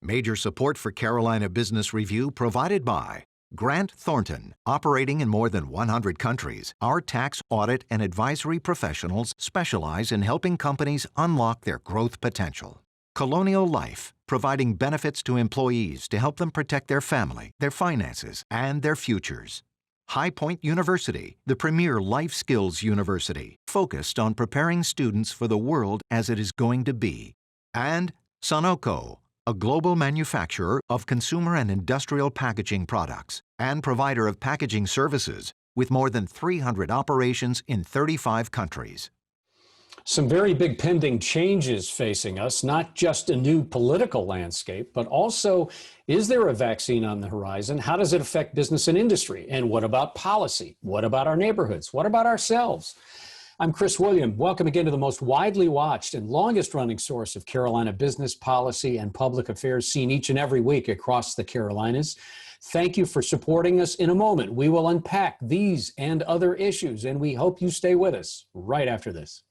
Major support for Carolina Business Review provided by Grant Thornton. Operating in more than 100 countries, our tax, audit, and advisory professionals specialize in helping companies unlock their growth potential. Colonial Life, providing benefits to employees to help them protect their family, their finances, and their futures. High Point University, the premier life skills university, focused on preparing students for the world as it is going to be. And Sunoco, a global manufacturer of consumer and industrial packaging products and provider of packaging services with more than 300 operations in 35 countries. Some very big pending changes facing us, not just a new political landscape, but also, is there a vaccine on the horizon? How does it affect business and industry? And what about policy? What about our neighborhoods? What about ourselves? I'm Chris William. Welcome again to the most widely watched and longest running source of Carolina business policy and public affairs, seen each and every week across the Carolinas. Thank you for supporting us. In a moment, we will unpack these and other issues, and we hope you stay with us right after this.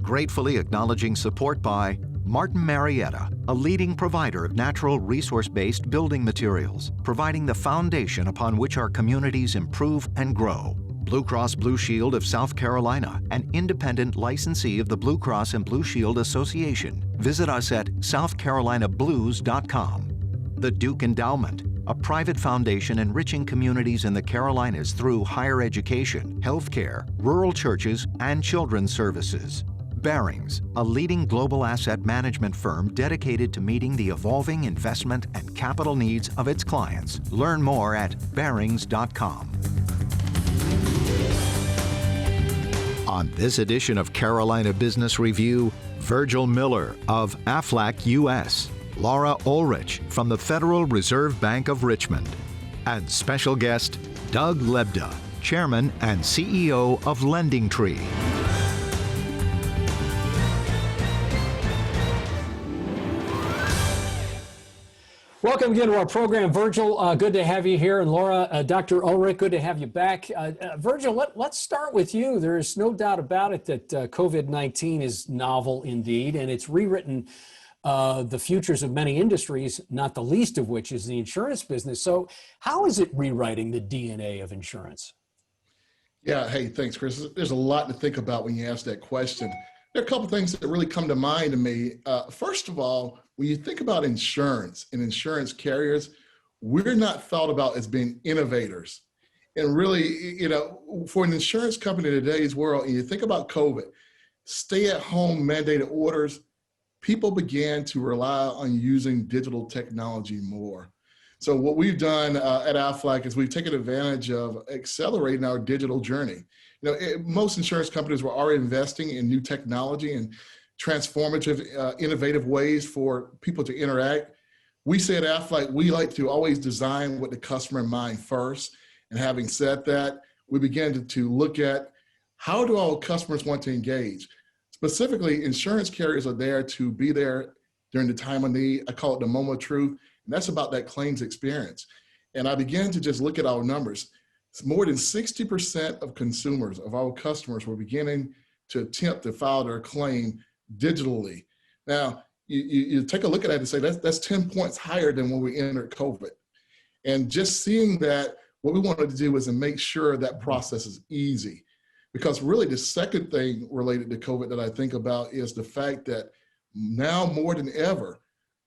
Gratefully acknowledging support by Martin Marietta, a leading provider of natural resource-based building materials, providing the foundation upon which our communities improve and grow. Blue Cross Blue Shield of South Carolina, an independent licensee of the Blue Cross and Blue Shield Association. Visit us at southcarolinablues.com. The Duke Endowment, a private foundation enriching communities in the Carolinas through higher education, healthcare, rural churches, and children's services. Barings, a leading global asset management firm dedicated to meeting the evolving investment and capital needs of its clients. Learn more at barings.com. On this edition of Carolina Business Review, Virgil Miller of Aflac U.S., Laura Ullrich from the Federal Reserve Bank of Richmond, and special guest Doug Lebda, Chairman and CEO of Lending Tree. Welcome again to our program, Virgil. Good to have you here. And Laura, Dr. Ullrich, good to have you back. Virgil, let's start with you. There is no doubt about it that COVID-19 is novel indeed, and it's rewritten the futures of many industries, not the least of which is the insurance business. So how is it rewriting the DNA of insurance? Yeah, hey, thanks, Chris. There's a lot to think about when you ask that question. There are a couple of things that really come to mind to me. First of all, when you think about insurance and insurance carriers, we're not thought about as being innovators. And really, for an insurance company in today's world, and you think about COVID, stay-at-home mandated orders, people began to rely on using digital technology more. So what we've done at Aflac is we've taken advantage of accelerating our digital journey. Most insurance companies were already investing in new technology and transformative, innovative ways for people to interact. We say at Aflac, we like to always design with the customer in mind first. And having said that, we began to look at how do our customers want to engage? Specifically, insurance carriers are there to be there during the time of need. I call it the moment of truth. And that's about that claims experience. And I began to just look at our numbers. It's more than 60% of consumers, of our customers, were beginning to attempt to file their claim digitally. Now, you take a look at that and say, that's 10 points higher than when we entered COVID. And just seeing that, what we wanted to do was to make sure that process is easy. Because really the second thing related to COVID that I think about is the fact that now more than ever,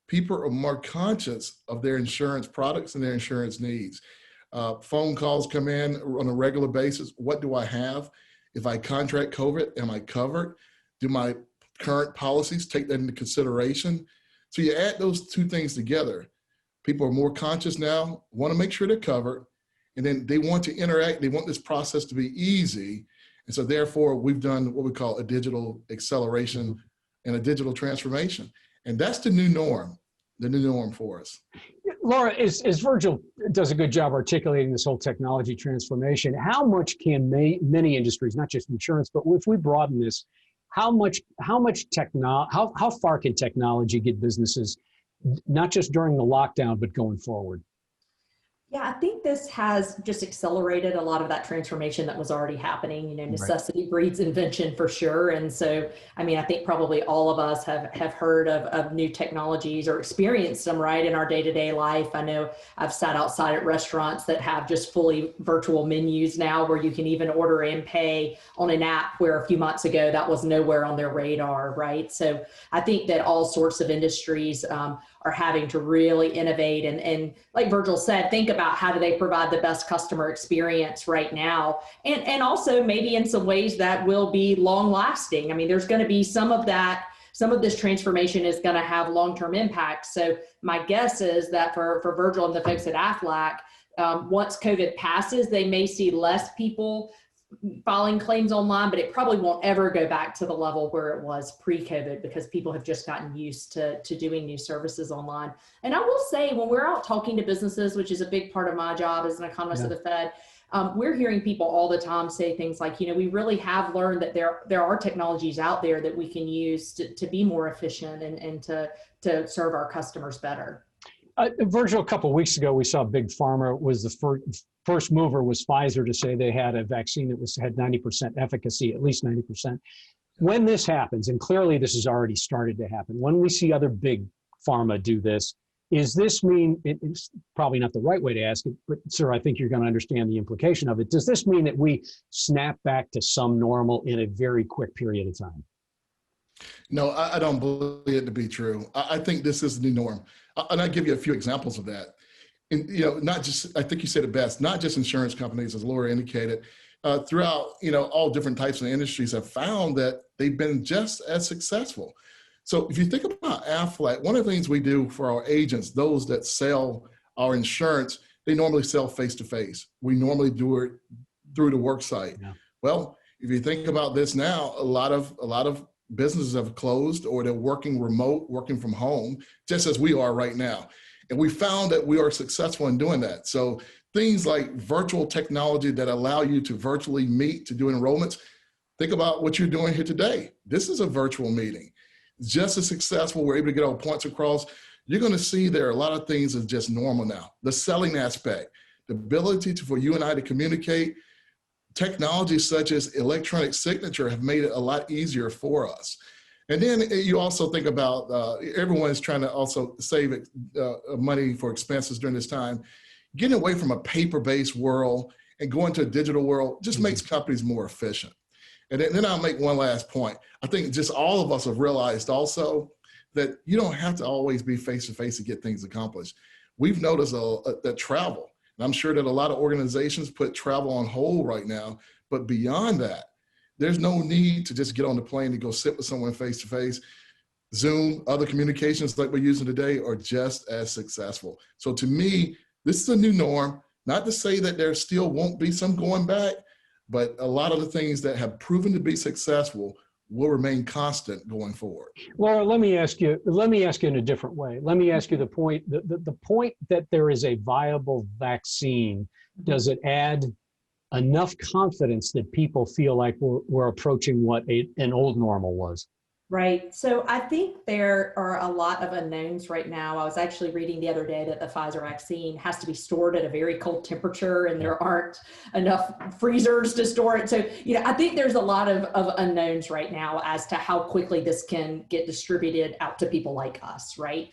people are more conscious of their insurance products and their insurance needs. Phone calls come in on a regular basis. What do I have? If I contract COVID, am I covered? Do my current policies take that into consideration? So you add those two things together. People are more conscious now, want to make sure they're covered, and then they want to interact. They want this process to be easy. And so therefore, we've done what we call a digital acceleration and a digital transformation. And that's the new norm for us. Laura, as Virgil does a good job articulating this whole technology transformation, how much can many industries, not just insurance, but if we broaden this, how far can technology get businesses, not just during the lockdown, but going forward? Yeah, I think this has just accelerated a lot of that transformation that was already happening. You know, Right. necessity breeds invention for sure. And so, I mean, I think probably all of us have heard of new technologies or experienced them, right, in our day-to-day life. I know I've sat outside at restaurants that have just fully virtual menus now where you can even order and pay on an app where a few months ago that was nowhere on their radar, right? So I think that all sorts of industries are having to really innovate and like Virgil said, think about how do they provide the best customer experience right now, and also maybe in some ways that will be long lasting. I mean, there's going to be some of this transformation is going to have long-term impacts. So my guess is that for Virgil and the folks at Aflac, once COVID passes, they may see less people filing claims online, but it probably won't ever go back to the level where it was pre-COVID because people have just gotten used to doing new services online. And I will say, when we're out talking to businesses, which is a big part of my job as an economist of the Fed, we're hearing people all the time say things like, you know, we really have learned that there are technologies out there that we can use to be more efficient and to serve our customers better. Virgil, a couple of weeks ago, we saw Big Pharma was the first mover was Pfizer to say they had a vaccine that had 90% efficacy, at least 90%. When this happens, and clearly this has already started to happen, when we see other big pharma do this, is this mean, it's probably not the right way to ask it, but sir, I think you're going to understand the implication of it. Does this mean that we snap back to some normal in a very quick period of time? No, I don't believe it to be true. I think this is the new norm. And I'll give you a few examples of that. And, you know, not just, I think you said it best, not just insurance companies, as Laura indicated, throughout, you know, all different types of industries have found that they've been just as successful. So if you think about Aflac, one of the things we do for our agents, those that sell our insurance, they normally sell face-to-face. We normally do it through the work site. Yeah. Well, if you think about this now, a lot of businesses have closed or they're working remote, working from home, just as we are right now. And we found that we are successful in doing that. So things like virtual technology that allow you to virtually meet, to do enrollments. Think about what you're doing here today. This is a virtual meeting. Just as successful, we're able to get our points across. You're going to see there are a lot of things that's just normal now. The selling aspect, the ability for you and I to communicate. Technologies such as electronic signature have made it a lot easier for us. And then you also think about everyone's trying to also save money for expenses during this time. Getting away from a paper-based world and going to a digital world just makes companies more efficient. And then I'll make one last point. I think just all of us have realized also that you don't have to always be face-to-face to get things accomplished. We've noticed that travel, and I'm sure that a lot of organizations put travel on hold right now, but beyond that, there's no need to just get on the plane and go sit with someone face-to-face. Zoom, other communications like we're using today are just as successful. So to me, this is a new norm. Not to say that there still won't be some going back, but a lot of the things that have proven to be successful will remain constant going forward. Well, let me ask you in a different way. Let me ask you the point that there is a viable vaccine. Does it add enough confidence that people feel like we're approaching what an old normal was? Right. So I think there are a lot of unknowns right now. I was actually reading the other day that the Pfizer vaccine has to be stored at a very cold temperature and there aren't enough freezers to store it. So, you know, I think there's a lot of unknowns right now as to how quickly this can get distributed out to people like us, right?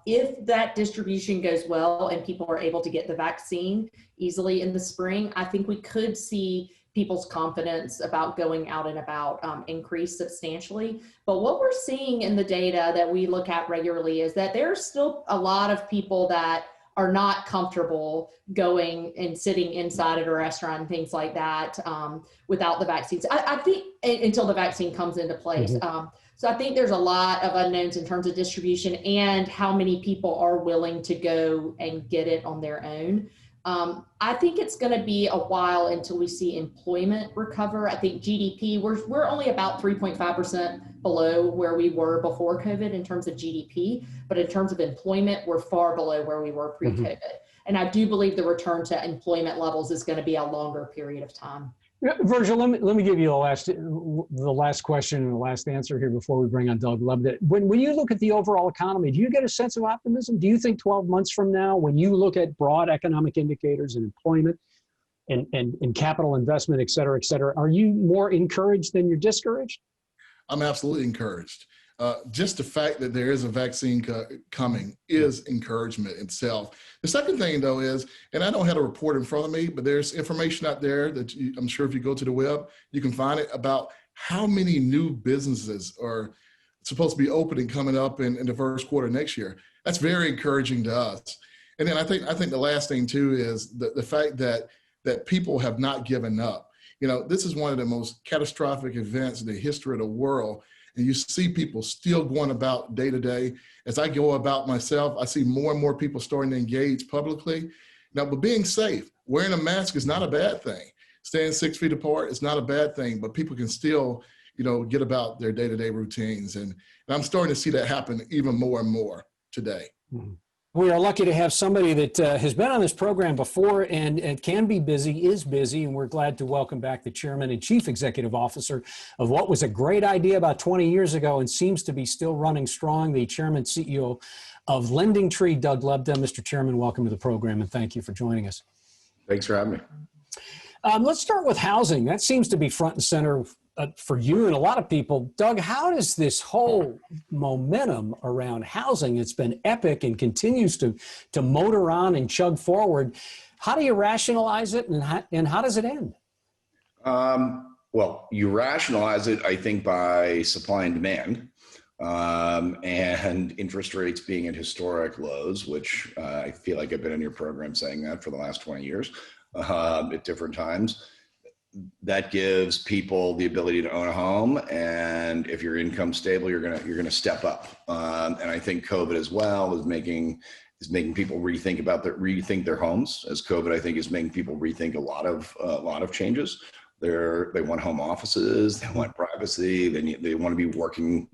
If that distribution goes well and people are able to get the vaccine easily in the spring, I think we could see people's confidence about going out and about increase substantially. But what we're seeing in the data that we look at regularly is that there's still a lot of people that are not comfortable going and sitting inside at a restaurant and things like that without the vaccines. I think until the vaccine comes into place. Mm-hmm. So I think there's a lot of unknowns in terms of distribution and how many people are willing to go and get it on their own. I think it's going to be a while until we see employment recover. I think GDP, we're only about 3.5% below where we were before COVID in terms of GDP, but in terms of employment, we're far below where we were pre-COVID. Mm-hmm. And I do believe the return to employment levels is going to be a longer period of time. Virgil, let me give you the last question and the last answer here before we bring on Doug Lebda. When you look at the overall economy, do you get a sense of optimism? Do you think 12 months from now, when you look at broad economic indicators and employment and capital investment, et cetera, are you more encouraged than you're discouraged? I'm absolutely encouraged. Just the fact that there is a vaccine coming is encouragement itself. The second thing, though, is, and I don't have a report in front of me, but there's information out there that I'm sure if you go to the web, you can find it about how many new businesses are supposed to be opening coming up in the first quarter next year. That's very encouraging to us. And then I think the last thing, too, is the fact that people have not given up. You know, this is one of the most catastrophic events in the history of the world. And you see people still going about day to day. As I go about myself, I see more and more people starting to engage publicly. Now, but being safe, wearing a mask is not a bad thing. Staying 6 feet apart is not a bad thing, but people can still, get about their day-to-day routines. And I'm starting to see that happen even more and more today. Mm-hmm. We are lucky to have somebody that has been on this program before and can be busy, is busy, and we're glad to welcome back the chairman and chief executive officer of what was a great idea about 20 years ago and seems to be still running strong, the chairman CEO of Lending Tree, Doug Lebda. Mr. Chairman, welcome to the program, and thank you for joining us. Thanks for having me. Let's start with housing. That seems to be front and center for you and a lot of people. Doug, how does this whole momentum around housing, it's been epic and continues to motor on and chug forward, how do you rationalize it and how does it end? Well, you rationalize it, I think, by supply and demand and interest rates being at historic lows, which I feel like I've been in your program saying that for the last 20 years at different times. That gives people the ability to own a home, and if your income's stable, you're gonna step up. And I think COVID as well is making people rethink their homes. As COVID, I think, is making people rethink a lot of changes. They want home offices, they want privacy, they want to be working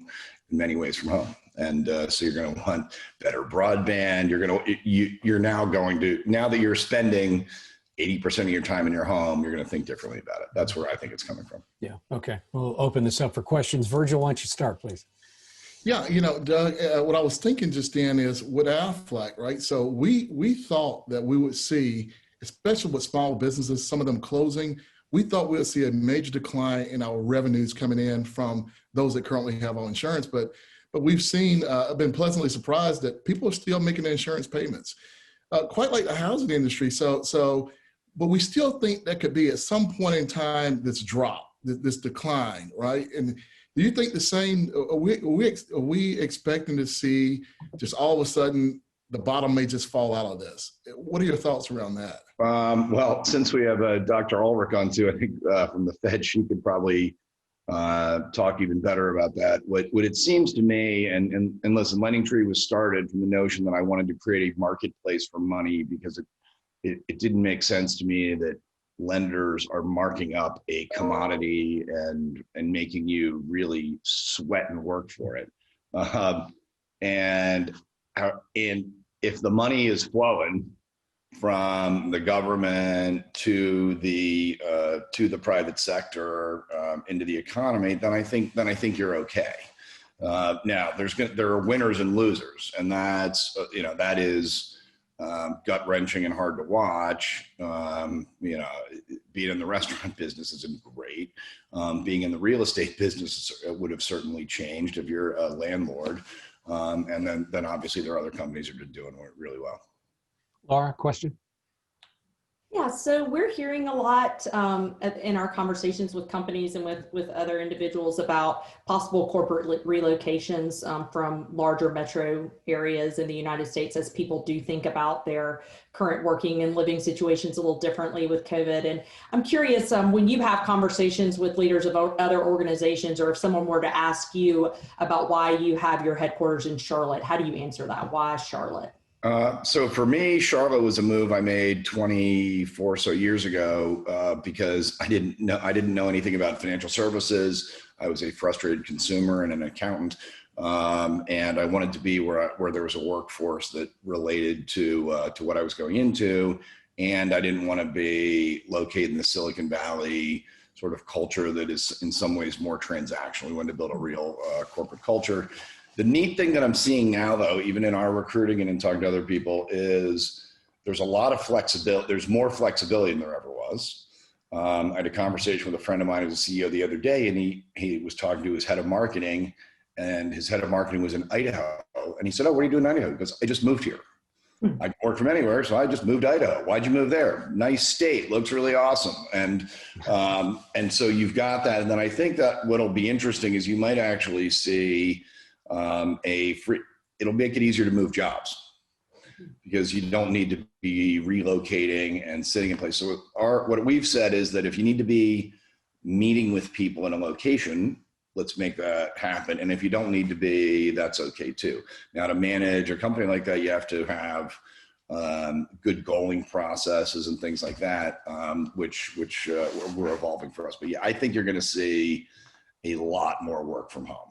in many ways from home. And so you're going to want better broadband. Now that you're spending 80% of your time in your home, you're going to think differently about it. That's where I think it's coming from. Yeah. Okay. We'll open this up for questions. Virgil, why don't you start, please? Yeah. Doug, what I was thinking just then is with Aflac, right? So we thought that we would see, especially with small businesses, some of them closing, we thought we would see a major decline in our revenues coming in from those that currently have our insurance. But we've seen, I've been pleasantly surprised that people are still making the insurance payments, quite like the housing industry. But we still think that could be at some point in time this drop, this decline, right? And do you think the same? Are we expecting to see just all of a sudden the bottom may just fall out of this? What are your thoughts around that? Well, since we have Dr. Ullrich on too, I think from the Fed, she could probably talk even better about that. What it seems to me, and listen, Lending Tree was started from the notion that I wanted to create a marketplace for money because it didn't make sense to me that lenders are marking up a commodity and making you really sweat and work for it. And if the money is flowing from the government to the private sector into the economy, then I think you're okay. Now there are winners and losers, and that is gut wrenching and hard to watch. Being in the restaurant business isn't great. Being in the real estate business would have certainly changed if you're a landlord. And then obviously there are other companies that are doing really well. Laura, question? Yeah, so we're hearing a lot in our conversations with companies and with other individuals about possible corporate relocations from larger metro areas in the United States as people do think about their current working and living situations a little differently with COVID. And I'm curious, when you have conversations with leaders of other organizations, or if someone were to ask you about why you have your headquarters in Charlotte, how do you answer that? Why Charlotte? So for me, Charlotte was a move I made 24 or so years ago because I didn't know anything about financial services. I was a frustrated consumer and an accountant, and I wanted to be where there was a workforce that related to what I was going into, and I didn't want to be located in the Silicon Valley sort of culture that is in some ways more transactional. We wanted to build a real corporate culture. The neat thing that I'm seeing now, though, even in our recruiting and in talking to other people, is there's a lot of flexibility. There's more flexibility than there ever was. I had a conversation with a friend of mine who's a CEO the other day, and he was talking to his head of marketing, and his head of marketing was in Idaho. And he said, "Oh, what are you doing in Idaho?" He goes, "I just moved here. I can work from anywhere, so I just moved to Idaho." "Why'd you move there?" "Nice state, looks really awesome." And so you've got that. And then I think that what'll be interesting is you might actually see it'll make it easier to move jobs, because you don't need to be relocating and sitting in place. So what we've said is that if you need to be meeting with people in a location, let's make that happen. And if you don't need to be, that's okay too. Now, to manage a company like that, you have to have good goaling processes and things like that, which we're evolving for us. But yeah, I think you're going to see a lot more work from home.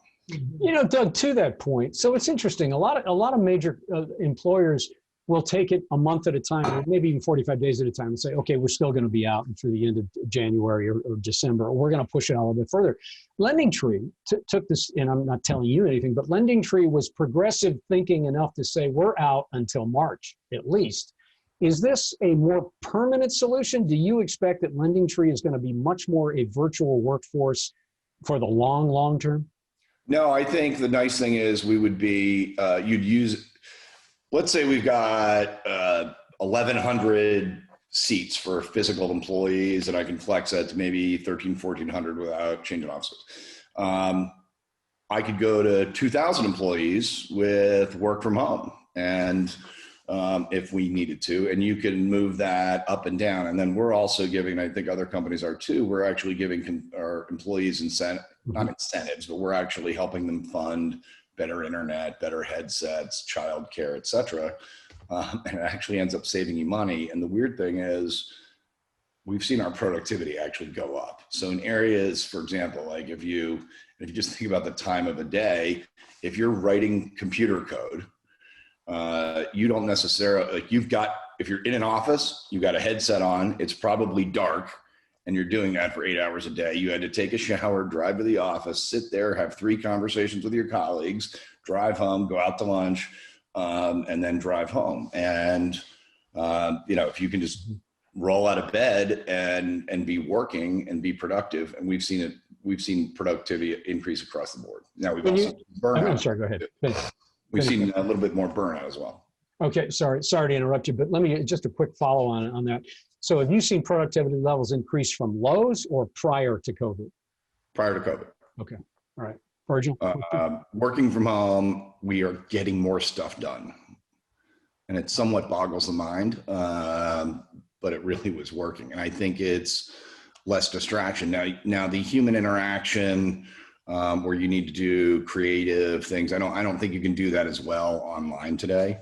You know, Doug, to that point, so it's interesting. A lot of major employers will take it a month at a time, or maybe even 45 days at a time, and say, okay, we're still going to be out through the end of January or December, or we're going to push it a little bit further. LendingTree took this, and I'm not telling you anything, but LendingTree was progressive thinking enough to say we're out until March at least. Is this a more permanent solution? Do you expect that LendingTree is going to be much more a virtual workforce for the long term? No, I think the nice thing is we would be, you'd use, let's say we've got 1,100 seats for physical employees, and I can flex that to maybe 1,400 without changing offices. I could go to 2,000 employees with work from home, and if we needed to, and you can move that up and down. And then we're also giving, I think other companies are too, we're actually giving our employees not incentives, but we're actually helping them fund better internet, better headsets, childcare, et cetera. And it actually ends up saving you money. And the weird thing is we've seen our productivity actually go up. So in areas, for example, like if you just think about the time of a day, if you're writing computer code, you don't necessarily, if you're in an office, you've got a headset on, it's probably dark, and you're doing that for 8 hours a day. You had to take a shower, drive to the office, sit there, have 3 conversations with your colleagues, drive home, go out to lunch, and then drive home. And, if you can just roll out of bed and be working and be productive, and we've seen productivity increase across the board. Now we've also burnout. I'm sorry, go ahead. We've seen a little bit more burnout as well. Okay, sorry to interrupt you, but let me just a quick follow on that. So have you seen productivity levels increase from lows or prior to COVID? Prior to COVID. Okay, all right. Virgil? Working from home, we are getting more stuff done. And it somewhat boggles the mind, but it really was working. And I think it's less distraction. Now the human interaction, where you need to do creative things, I don't think you can do that as well online today.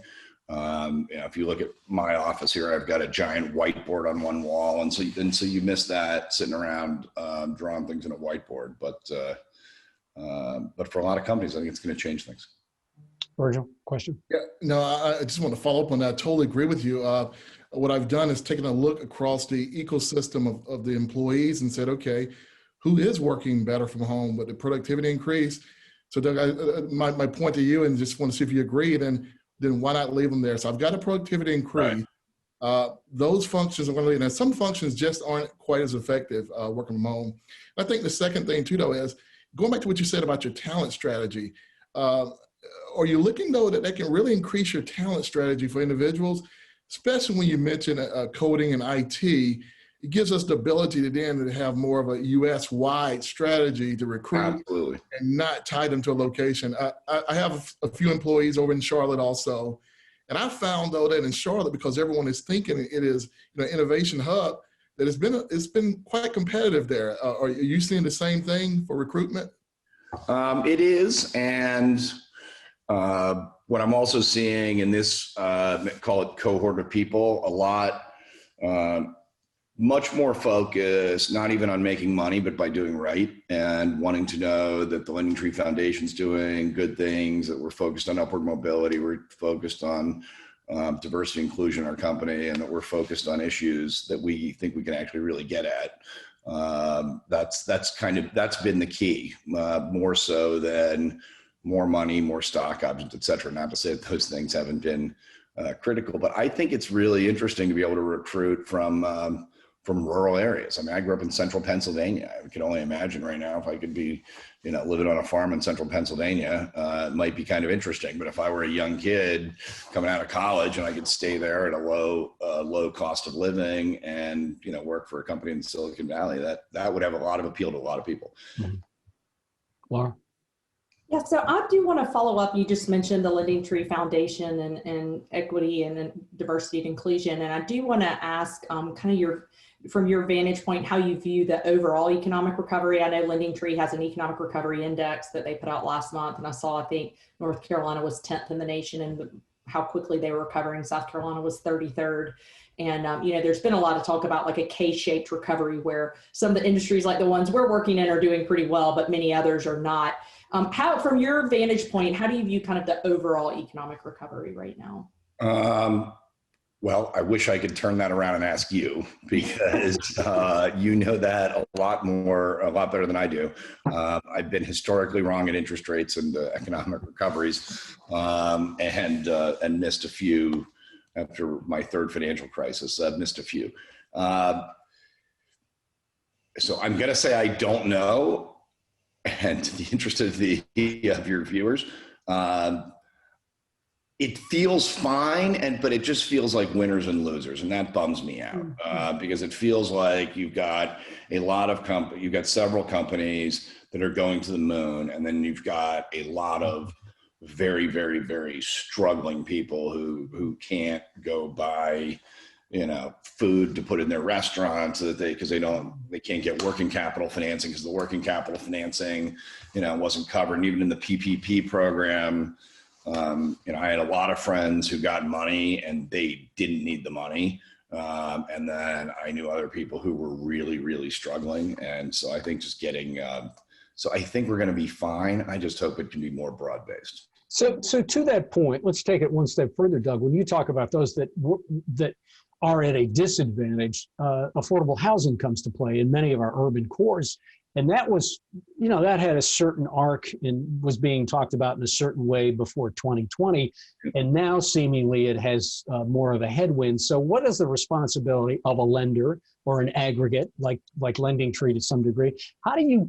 If you look at my office here, I've got a giant whiteboard on one wall, and so you miss that sitting around drawing things in a whiteboard. But for a lot of companies, I think it's going to change things. Virgil, question? Yeah, no, I just want to follow up on that. I totally agree with you. What I've done is taken a look across the ecosystem of the employees and said, okay, who is working better from home with the productivity increase? So Doug, my point to you, and just want to see if you agree, then why not leave them there? So I've got a productivity increase. Right. Those functions are going to leave. Now, some functions just aren't quite as effective working from home. I think the second thing too, though, is going back to what you said about your talent strategy. Are you looking, though, that can really increase your talent strategy for individuals, especially when you mention coding and IT? It gives us the ability to then have more of a U.S.-wide strategy to recruit. Absolutely. And not tie them to a location. I have a few employees over in Charlotte also, and I found, though, that in Charlotte, because everyone is thinking it is innovation hub, that it's been quite competitive there. Are you seeing the same thing for recruitment? It is, and what I'm also seeing in this, call it cohort of people, a lot. Much more focused, not even on making money, but by doing right and wanting to know that the LendingTree Foundation's doing good things, that we're focused on upward mobility, we're focused on diversity inclusion in our company, and that we're focused on issues that we think we can actually really get at. That's been the key, more so than more money, more stock options, et cetera. Not to say that those things haven't been critical, but I think it's really interesting to be able to recruit from rural areas. I mean, I grew up in central Pennsylvania. I can only imagine right now if I could be, living on a farm in central Pennsylvania, it might be kind of interesting. But if I were a young kid coming out of college and I could stay there at a low cost of living and, work for a company in Silicon Valley, that would have a lot of appeal to a lot of people. Mm-hmm. Laura? Yeah, so I do want to follow up. You just mentioned the Lending Tree Foundation and equity and diversity and inclusion. And I do want to ask from your vantage point, how you view the overall economic recovery. I know Lending Tree has an economic recovery index that they put out last month. And I think North Carolina was 10th in the nation and how quickly they were recovering. South Carolina was 33rd. And, there's been a lot of talk about like a K-shaped recovery where some of the industries like the ones we're working in are doing pretty well, but many others are not. From your vantage point, how do you view kind of the overall economic recovery right now? Well, I wish I could turn that around and ask you, because you know that a lot better than I do. I've been historically wrong at interest rates and economic recoveries, and missed a few after my third financial crisis. I've missed a few. So I'm going to say I don't know. And to the interest of your viewers, it feels fine, but it just feels like winners and losers, and that bums me out because it feels like you've got you've got several companies that are going to the moon, and then you've got a lot of very, very, very struggling people who can't go buy food to put in their restaurants because they can't get working capital financing because the working capital financing, wasn't covered. And even in the PPP program, I had a lot of friends who got money and they didn't need the money. And then I knew other people who were really, really struggling. And so I think I think we're going to be fine. I just hope it can be more broad-based. So to that point, let's take it one step further, Doug. When you talk about those that are at a disadvantage, affordable housing comes to play in many of our urban cores. And that was, that had a certain arc and was being talked about in a certain way before 2020. And now seemingly it has more of a headwind. So what is the responsibility of a lender or an aggregate like Lending Tree to some degree? How do you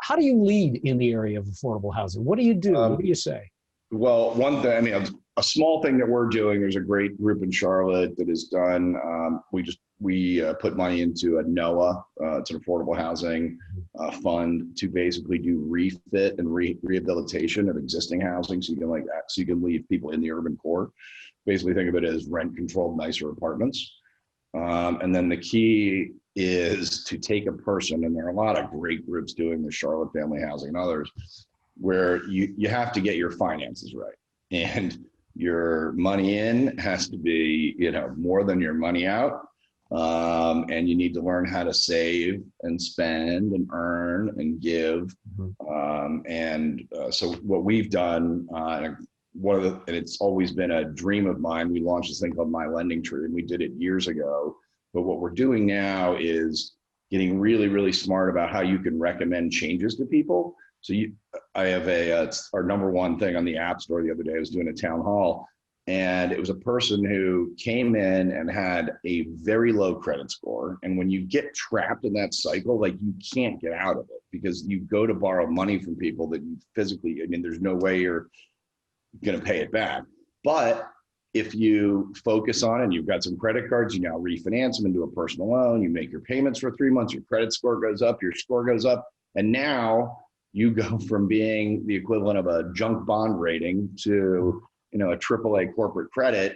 lead in the area of affordable housing? What do you do? What do you say? Well, one thing, a small thing that we're doing, there's a great group in Charlotte that has done, we put money into a NOAA, it's an affordable housing fund to basically do refit and rehabilitation of existing housing. So you can leave people in the urban core. Basically think of it as rent controlled, nicer apartments. And then the key is to take a person, and there are a lot of great groups doing the Charlotte Family Housing and others, where you have to get your finances right. And your money in has to be, more than your money out. And you need to learn how to save and spend and earn and give. So what we've done, and it's always been a dream of mine, we launched this thing called My Lending Tree, and we did it years ago. But what we're doing now is getting really, really smart about how you can recommend changes to people. So I have it's our number one thing on the App Store the other day. I was doing a town hall, and it was a person who came in and had a very low credit score. And when you get trapped in that cycle, like you can't get out of it because you go to borrow money from people that you physically, there's no way you're going to pay it back. But if you focus on it and you've got some credit cards, you now refinance them into a personal loan, you make your payments for 3 months, your credit score goes up, your score goes up. And now you go from being the equivalent of a junk bond rating to, a AAA corporate credit.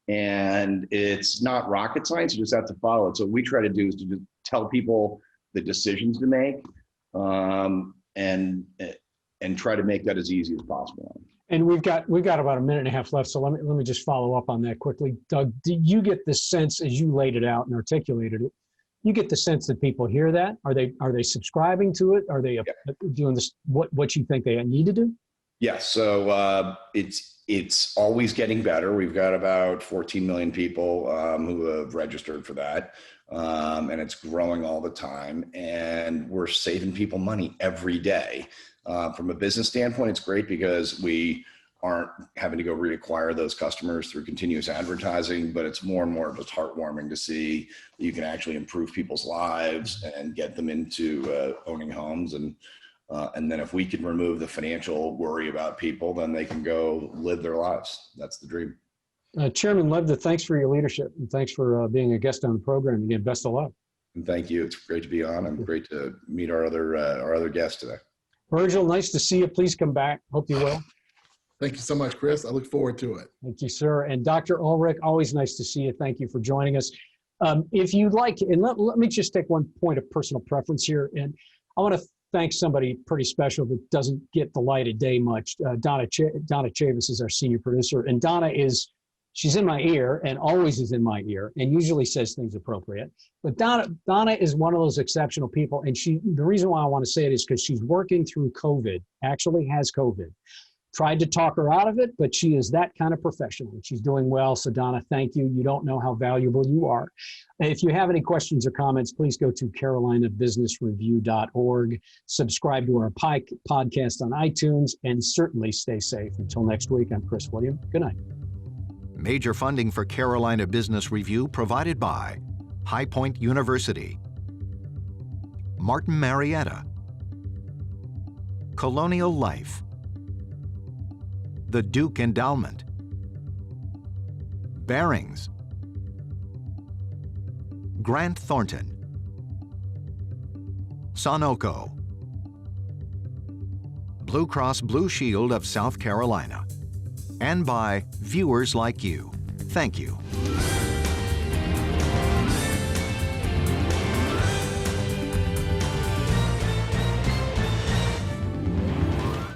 And it's not rocket science, you just have to follow it. So what we try to do is to just tell people the decisions to make, and try to make that as easy as possible. And we've got about a minute and a half left. So let me just follow up on that quickly. Doug, do you get the sense, as you laid it out and articulated it, you get the sense that people hear that? Are they subscribing to it? Are they doing this, what you think they need to do? Yeah, so it's always getting better. We've got about 14 million people who have registered for that, and it's growing all the time. And we're saving people money every day. From a business standpoint, it's great because we aren't having to go reacquire those customers through continuous advertising, but it's more and more just heartwarming to see that you can actually improve people's lives and get them into owning homes. And then if we can remove the financial worry about people, then they can go live their lives. That's the dream. Chairman Lebda, thanks for your leadership, and thanks for being a guest on the program. Again, best of luck. And thank you. It's great to be on. And great to meet our other guests today. Virgil, nice to see you. Please come back. Hope you will. Thank you so much, Chris. I look forward to it. Thank you, sir. And Dr. Ullrich, always nice to see you. Thank you for joining us. If you'd like, and let me just take one point of personal preference here. And I want to thank somebody pretty special that doesn't get the light of day much. Donna Chavis is our senior producer. And Donna she's in my ear and always is in my ear and usually says things appropriate. But Donna is one of those exceptional people. And the reason why I want to say it is because she's working through COVID, actually has COVID. Tried to talk her out of it, but she is that kind of professional. She's doing well. So Donna, thank you. You don't know how valuable you are. If you have any questions or comments, please go to carolinabusinessreview.org, subscribe to our podcast on iTunes, and certainly stay safe. Until next week, I'm Chris William. Good night. Major funding for Carolina Business Review provided by High Point University, Martin Marietta, Colonial Life, the Duke Endowment, Barings, Grant Thornton, Sonoco, Blue Cross Blue Shield of South Carolina, and by viewers like you. Thank you.